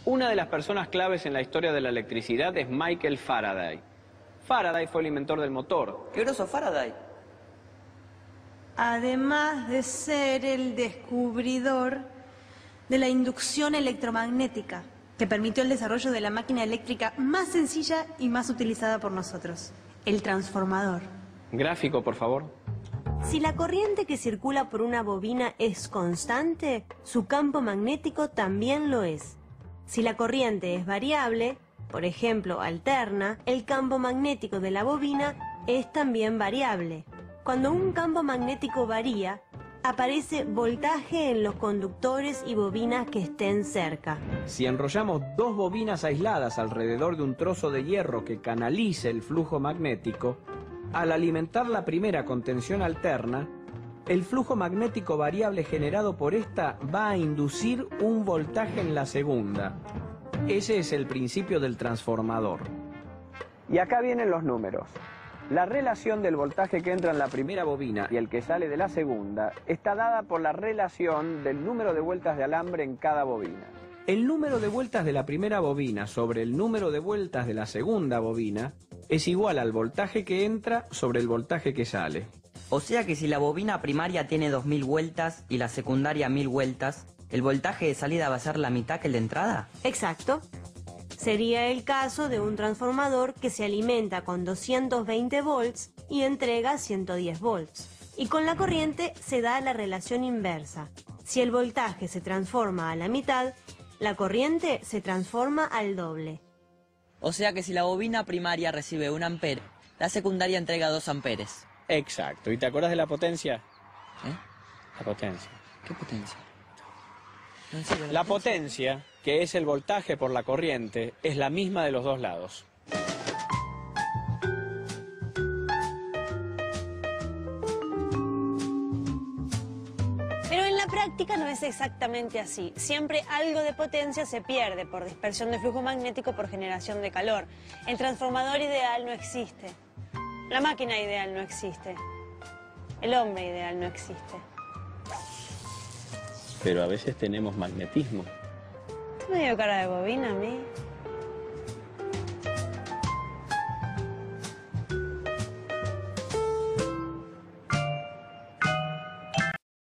Una de las personas claves en la historia de la electricidad es Michael Faraday. Faraday fue el inventor del motor. ¡Qué groso Faraday! Además de ser el descubridor de la inducción electromagnética, que permitió el desarrollo de la máquina eléctrica más sencilla y más utilizada por nosotros, el transformador. Gráfico, por favor. Si la corriente que circula por una bobina es constante, su campo magnético también lo es. Si la corriente es variable, por ejemplo, alterna, el campo magnético de la bobina es también variable. Cuando un campo magnético varía, aparece voltaje en los conductores y bobinas que estén cerca. Si enrollamos dos bobinas aisladas alrededor de un trozo de hierro que canalice el flujo magnético, al alimentar la primera con tensión alterna, el flujo magnético variable generado por esta va a inducir un voltaje en la segunda. Ese es el principio del transformador. Y acá vienen los números. La relación del voltaje que entra en la primera bobina y el que sale de la segunda está dada por la relación del número de vueltas de alambre en cada bobina. El número de vueltas de la primera bobina sobre el número de vueltas de la segunda bobina es igual al voltaje que entra sobre el voltaje que sale. O sea que si la bobina primaria tiene 2000 vueltas y la secundaria 1000 vueltas, ¿el voltaje de salida va a ser la mitad que el de entrada? Exacto. Sería el caso de un transformador que se alimenta con 220 volts y entrega 110 volts. Y con la corriente se da la relación inversa. Si el voltaje se transforma a la mitad, la corriente se transforma al doble. O sea que si la bobina primaria recibe 1 ampere, la secundaria entrega 2 amperes. Exacto. ¿Y te acuerdas de la potencia? ¿Eh? La potencia. ¿Qué potencia? No, en serio, La potencia, que es el voltaje por la corriente, es la misma de los dos lados. Pero en la práctica no es exactamente así. Siempre algo de potencia se pierde por dispersión de flujo magnético por generación de calor. El transformador ideal no existe. La máquina ideal no existe. El hombre ideal no existe. Pero a veces tenemos magnetismo. Me dio cara de bobina a mí.